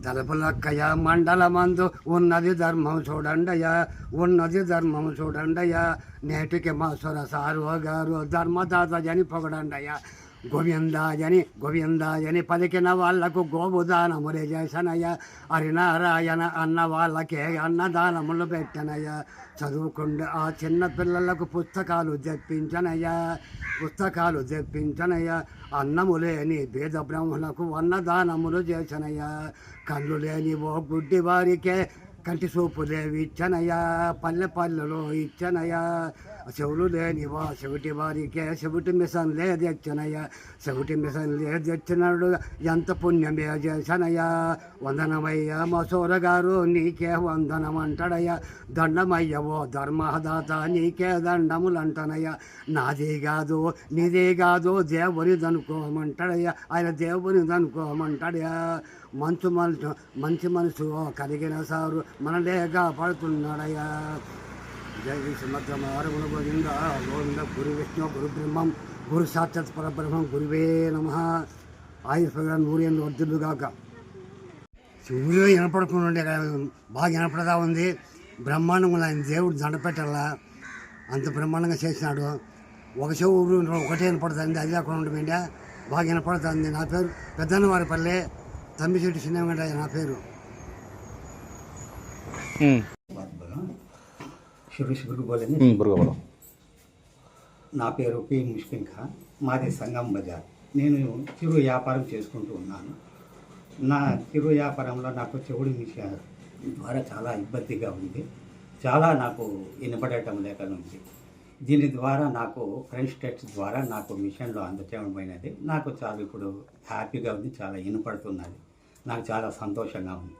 తలుపులక్కయ్య మండలమందు ఉన్నది ధర్మం చూడండయ్యా, ఉన్నది ధర్మం చూడండయ్యా. నేటికి మా సురసారు గారు ధర్మదాత జని పొగడండయ్యా. గోవిందాయని పలికిన వాళ్లకు గోవుదానములే చేసనయ్యా. హరినారాయణ అన్న వాళ్ళకే అన్నదానములు పెట్టనయ్యా. చదువుకుండే ఆ చిన్న పిల్లలకు పుస్తకాలు తెప్పించనయ్యా. అన్నము లేని పేద బ్రాహ్మణులకు అన్నదానములు చేసనయ్యా. కళ్ళు లేని ఓ గుడ్డి వారికే కంటి చూపులేవి ఇచ్చనయ్యా. పల్లెలో ఇచ్చనయ్యా. చెవులు లేని చెవిటి వారికే చెవిటి మిషన్ లేదెచ్చనయ్యా. చెవిటి మిషన్ లేదెచ్చినాడు ఎంత పుణ్యమే చేసనయ్యా. వందనమయ్యా మసూర గారు నీకే వందనమంటాడయ్యా. దండమయ్య ఓ ధర్మదాత నీకే దండములంటనయ్యా. నాది కాదు నీది కాదు దేవునిదనుకోమంటాడయ్యా. ఆయన దేవునిదనుకోమంటాడయ్యా. మంచి మనసు కలిగిన సారు మనలేగా పడుతున్నాడయ్యా. జై శ్రీమద్రమారముల గోవింద గోవింద. గురు విష్ణు గురు బ్రహ్మం గురు సాక్షాత్ పరబ్రహ్మం గురువే నమః. ఆయుష్ప్రదాన్ని నూరేళ్ళు వర్ధిల్లుగాక. శివుడు వినపడుకుంటుండే బాగా వినపడతా ఉంది. బ్రహ్మాండంగా ఆయన దేవుడు దండపెట్టాలా అంత బ్రహ్మాండంగా చేసినాడు. ఒక చెవు ఒకటే వినపడుతుంది, అది కాకుండా ఉండమంటే బాగా వినపడుతుంది. నా పేరు పెద్దన్నవారిపల్లి తమ్మిశెట్టి చిన్నగంట నా పేరు. నా పేరు పి ముష్కిన్ ఖాన్. మాది సంగం బజార్. నేను చిరు వ్యాపారం చేసుకుంటూ ఉన్నాను. నా చిరు వ్యాపారంలో నాకు చెవుడు మిషన్ ద్వారా చాలా ఇబ్బందిగా ఉంది. చాలా నాకు వినపడటం లేక ఉంది. దీని ద్వారా నాకు ఫ్రెంచ్ టెక్స్ట్ ద్వారా నాకు మిషన్లో అందచేయమైనది. నాకు చాలా ఇప్పుడు హ్యాపీగా ఉంది, చాలా వినపడుతున్నది. నాకు చాలా సంతోషంగా ఉంది.